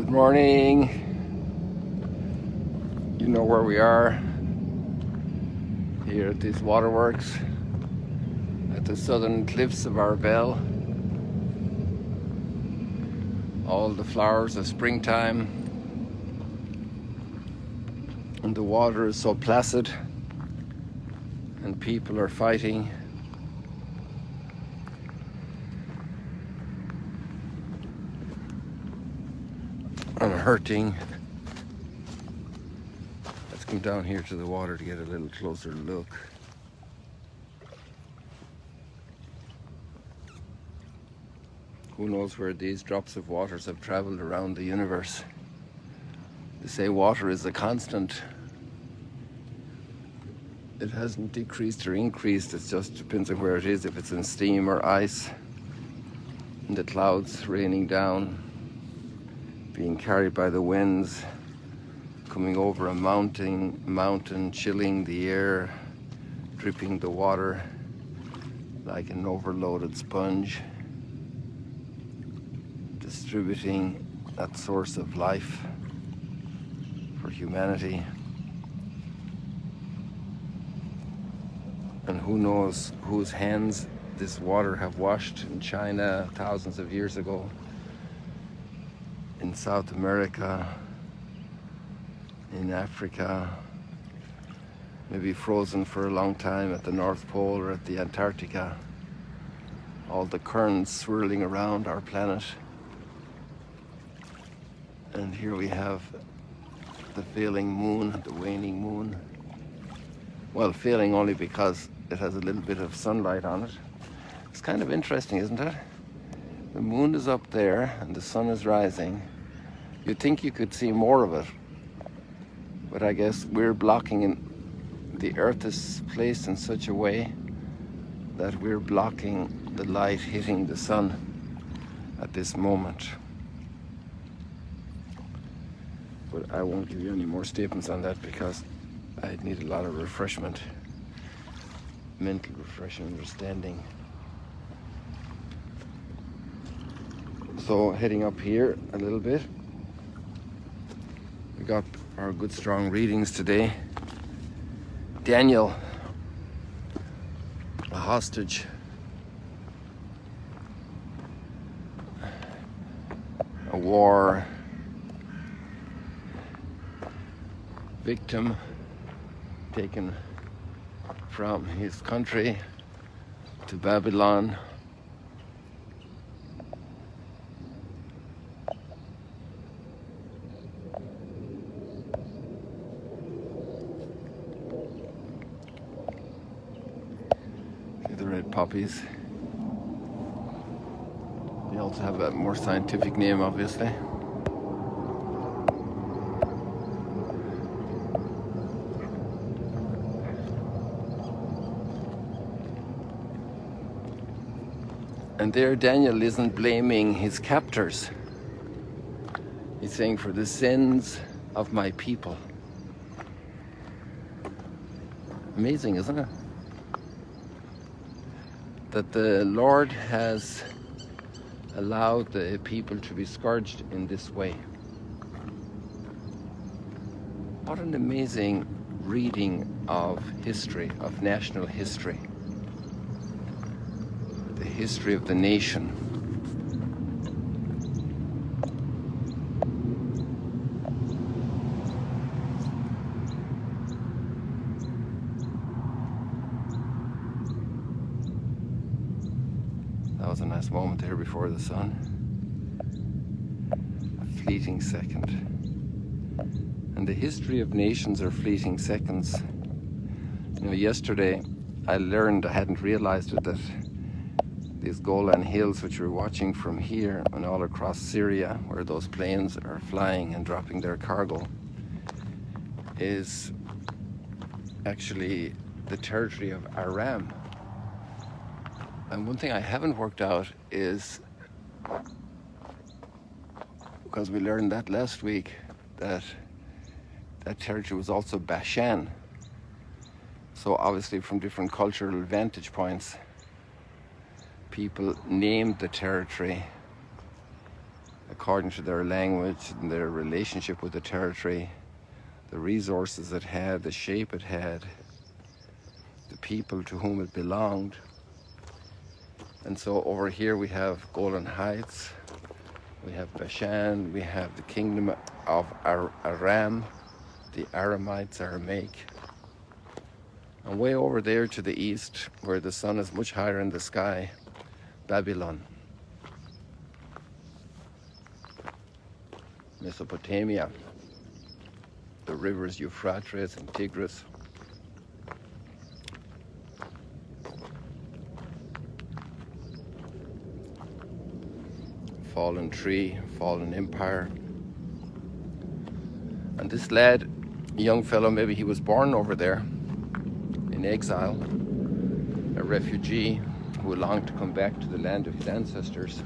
Good morning. You know where we are here at these waterworks at the southern cliffs of Arbel. All the flowers of springtime, and the water is so placid, and people are fighting. And hurting. Let's come down here to the water to get a little closer look. Who knows where these drops of waters have traveled around the universe? They say water is a constant. It hasn't decreased or increased, it just depends on where it is, if it's in steam or ice, in the clouds raining down, being carried by the winds, coming over a mountain, chilling the air, dripping the water like an overloaded sponge, distributing that source of life for humanity. And who knows whose hands this water have washed in China thousands of years ago, in South America, in Africa, maybe frozen for a long time at the North Pole or at the Antarctica. All the currents swirling around our planet. And here we have the failing moon, the waning moon. Well, failing only because it has a little bit of sunlight on it. It's kind of interesting, isn't it? The moon is up there and the sun is rising. You'd think you could see more of it, but I guess we're blocking it. The earth is placed in such a way that we're blocking the light hitting the sun at this moment. But I won't give you any more statements on that because I'd need a lot of refreshment, mental refreshment, understanding. So heading up here a little bit, we got our good strong readings today. Daniel, a hostage, a war victim taken from his country to Babylon. See the red poppies. They also have a more scientific name, obviously. And there Daniel isn't blaming his captors. He's saying, for the sins of my people. Amazing, isn't it? That the Lord has allowed the people to be scourged in this way. What an amazing reading of history, of national history. The history of the nation. That was a nice moment there before the sun. A fleeting second. And the history of nations are fleeting seconds. You know, yesterday I learned, I hadn't realized it, that these Golan Hills, which we're watching from here and all across Syria, where those planes are flying and dropping their cargo, is actually the territory of Aram. And one thing I haven't worked out is, because we learned that last week, that that territory was also Bashan. So obviously from different cultural vantage points, people named the territory according to their language and their relationship with the territory, the resources it had, the shape it had, the people to whom it belonged. And so over here we have Golan Heights, we have Bashan, we have the kingdom of Aram, the Aramites, Aramaic. And way over there to the east, where the sun is much higher in the sky, Babylon. Mesopotamia, the rivers Euphrates and Tigris. Fallen tree, fallen empire. And this lad, a young fellow, maybe he was born over there in exile, a refugee who longed to come back to the land of his ancestors,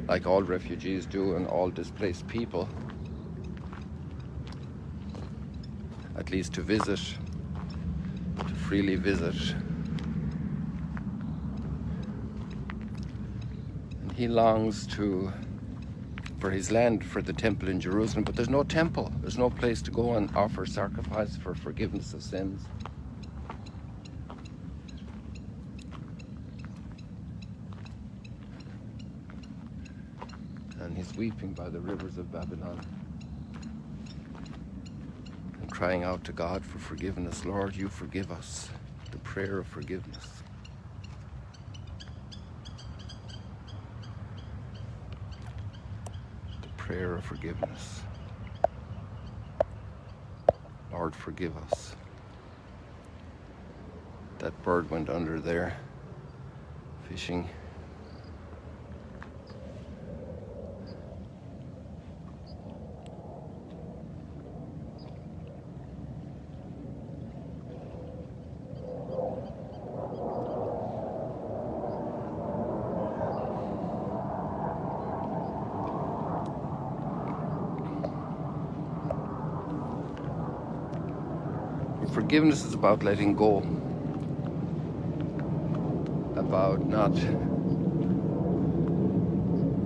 like all refugees do and all displaced people, at least to visit, to freely visit. And he longs for his land, for the temple in Jerusalem, but there's no temple. There's no place to go and offer sacrifice for forgiveness of sins. And he's weeping by the rivers of Babylon and crying out to God for forgiveness. Lord, you forgive us. The prayer of forgiveness. The prayer of forgiveness. Lord, forgive us. That bird went under there, fishing. Forgiveness is about letting go, about not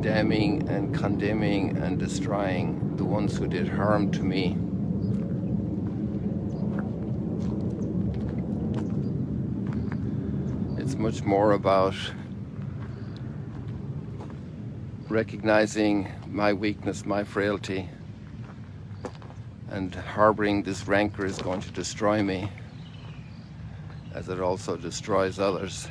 damning and condemning and destroying the ones who did harm to me. It's much more about recognizing my weakness, my frailty, and harboring this rancor is going to destroy me, as it also destroys others.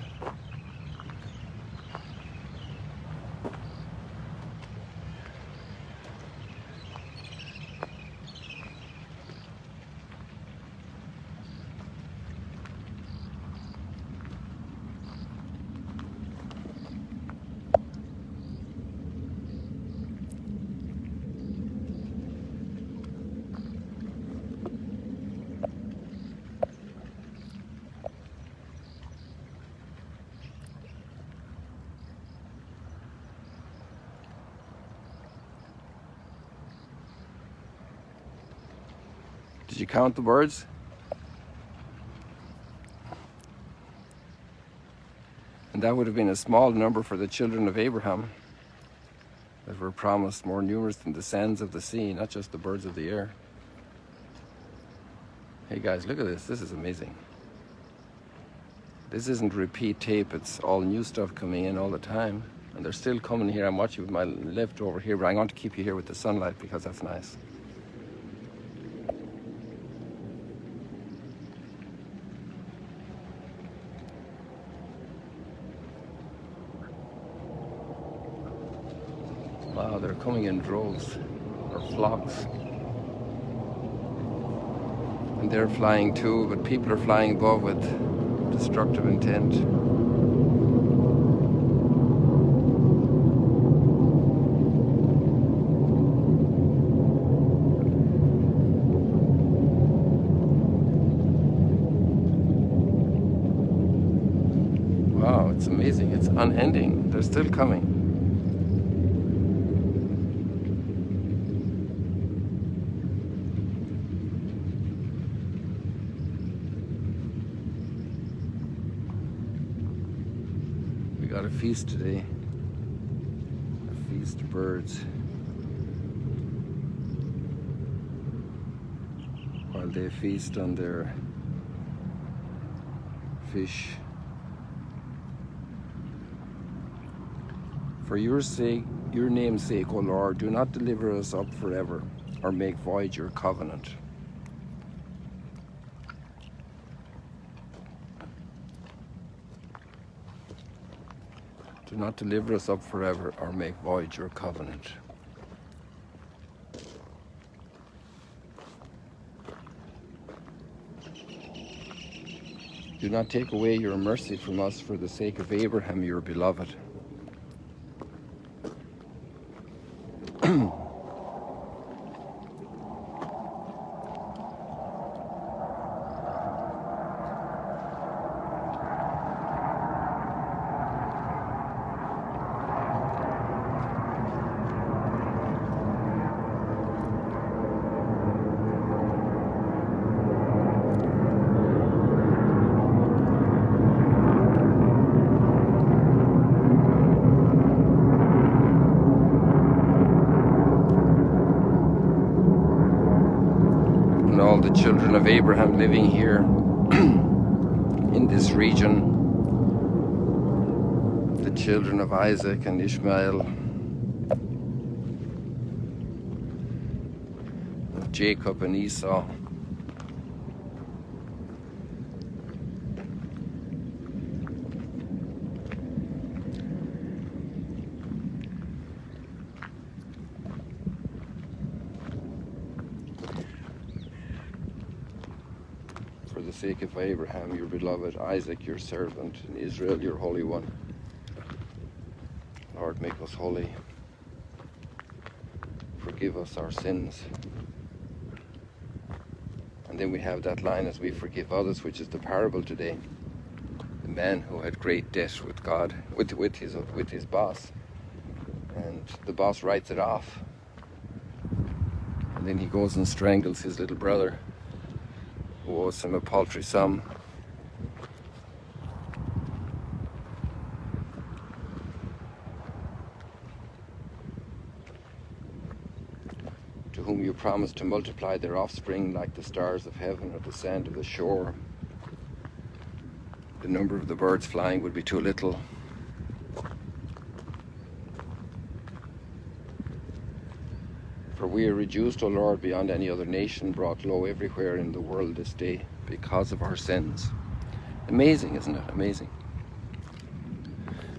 Did you count the birds? And that would have been a small number for the children of Abraham that were promised, more numerous than the sands of the sea, not just the birds of the air. Hey guys, look at this. This is amazing. This isn't repeat tape. It's all new stuff coming in all the time. And they're still coming here. I'm watching with my left over here, but I'm going to keep you here with the sunlight because that's nice. Wow, they're coming in droves or flocks. And they're flying too, but people are flying above with destructive intent. Wow, it's amazing. It's unending. They're still coming. We got a feast today. A trees, the birds, while they feast on their fish. For your sake, your name's sake, O Lord, do not deliver us up forever, or make void your covenant. Do not deliver us up forever, or make void your covenant. Do not take away your mercy from us for the sake of Abraham, your beloved. All the children of Abraham living here in this region, the children of Isaac and Ishmael, of Jacob and Esau, for the sake of Abraham, your beloved, Isaac, your servant, and Israel, your Holy One. Lord, make us holy. Forgive us our sins. And then we have that line, as we forgive others, which is the parable today. The man who had great debt with God, with his boss. And the boss writes it off. And then he goes and strangles his little brother, who owes him a paltry sum. To whom you promised to multiply their offspring like the stars of heaven or the sand of the shore. The number of the birds flying would be too little. For we are reduced, O Lord, beyond any other nation, brought low everywhere in the world this day because of our sins. Amazing, isn't it? Amazing.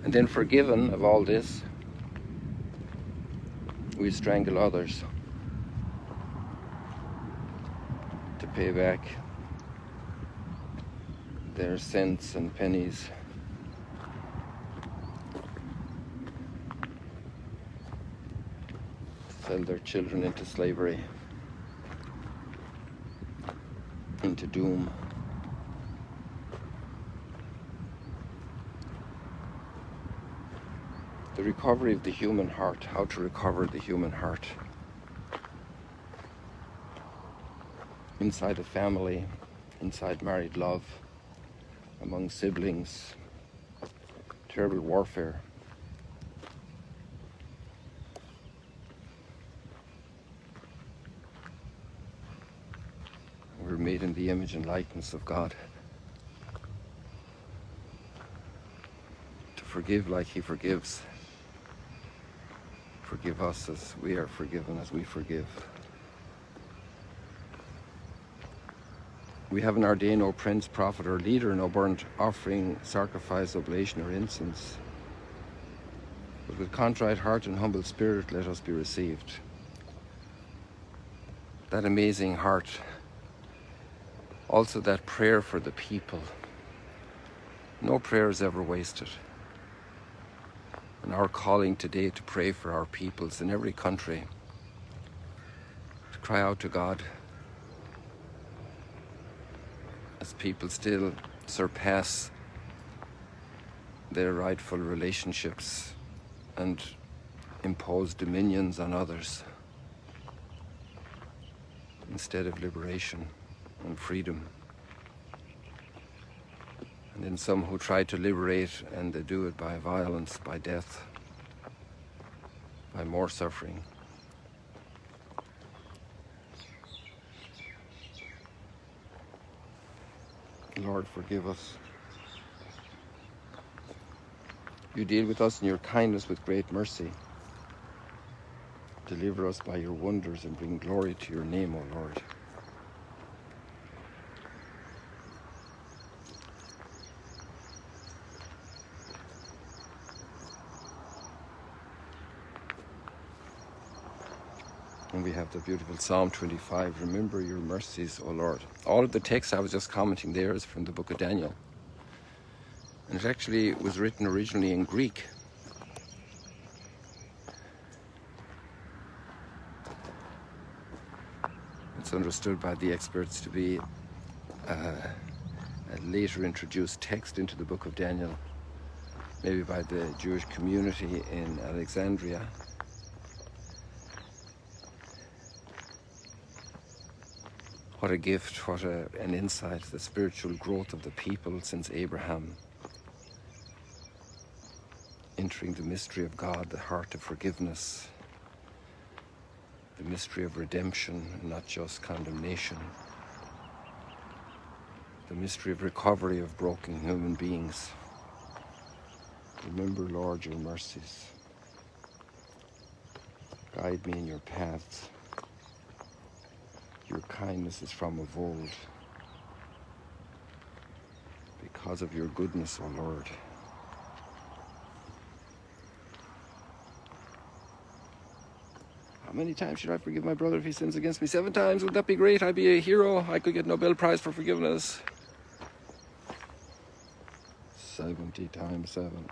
And then forgiven of all this, we strangle others to pay back their cents and pennies. Sell their children into slavery, into doom. The recovery of the human heart, how to recover the human heart. Inside a family, inside married love, among siblings, terrible warfare. We're made in the image and likeness of God. To forgive like He forgives. Forgive us as we are forgiven, as we forgive. We haven't ordained no prince, prophet, or leader, no burnt offering, sacrifice, oblation, or incense. But with contrite heart and humble spirit, let us be received. That amazing heart. Also that prayer for the people. No prayer is ever wasted. And our calling today to pray for our peoples in every country. To cry out to God as people still surpass their rightful relationships and impose dominions on others instead of liberation and freedom. And then some who try to liberate, and they do it by violence, by death. by more suffering. Lord, forgive us. You deal with us in your kindness with great mercy. Deliver us by your wonders and bring glory to your name, O Lord. And we have the beautiful Psalm 25, remember your mercies, O Lord. All of the text I was just commenting there is from the book of Daniel. And it actually was written originally in Greek. It's understood by the experts to be a later introduced text into the book of Daniel, maybe by the Jewish community in Alexandria. What a gift, what an insight, the spiritual growth of the people since Abraham. Entering the mystery of God, the heart of forgiveness, the mystery of redemption, not just condemnation, the mystery of recovery of broken human beings. Remember, Lord, your mercies. Guide me in your paths. Your kindness is from of old. Because of your goodness, O Lord. How many times should I forgive my brother if he sins against me? 7 times? Would that be great? I'd be a hero. I could get Nobel Prize for forgiveness. 70 times 7.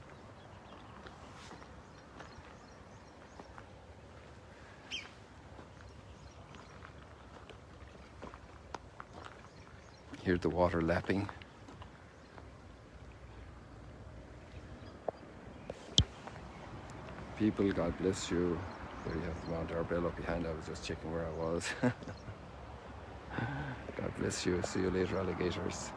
Hear the water lapping. People, God bless you. There you have Mount Arbella behind. I was just checking where I was. God bless you. See you later, alligators.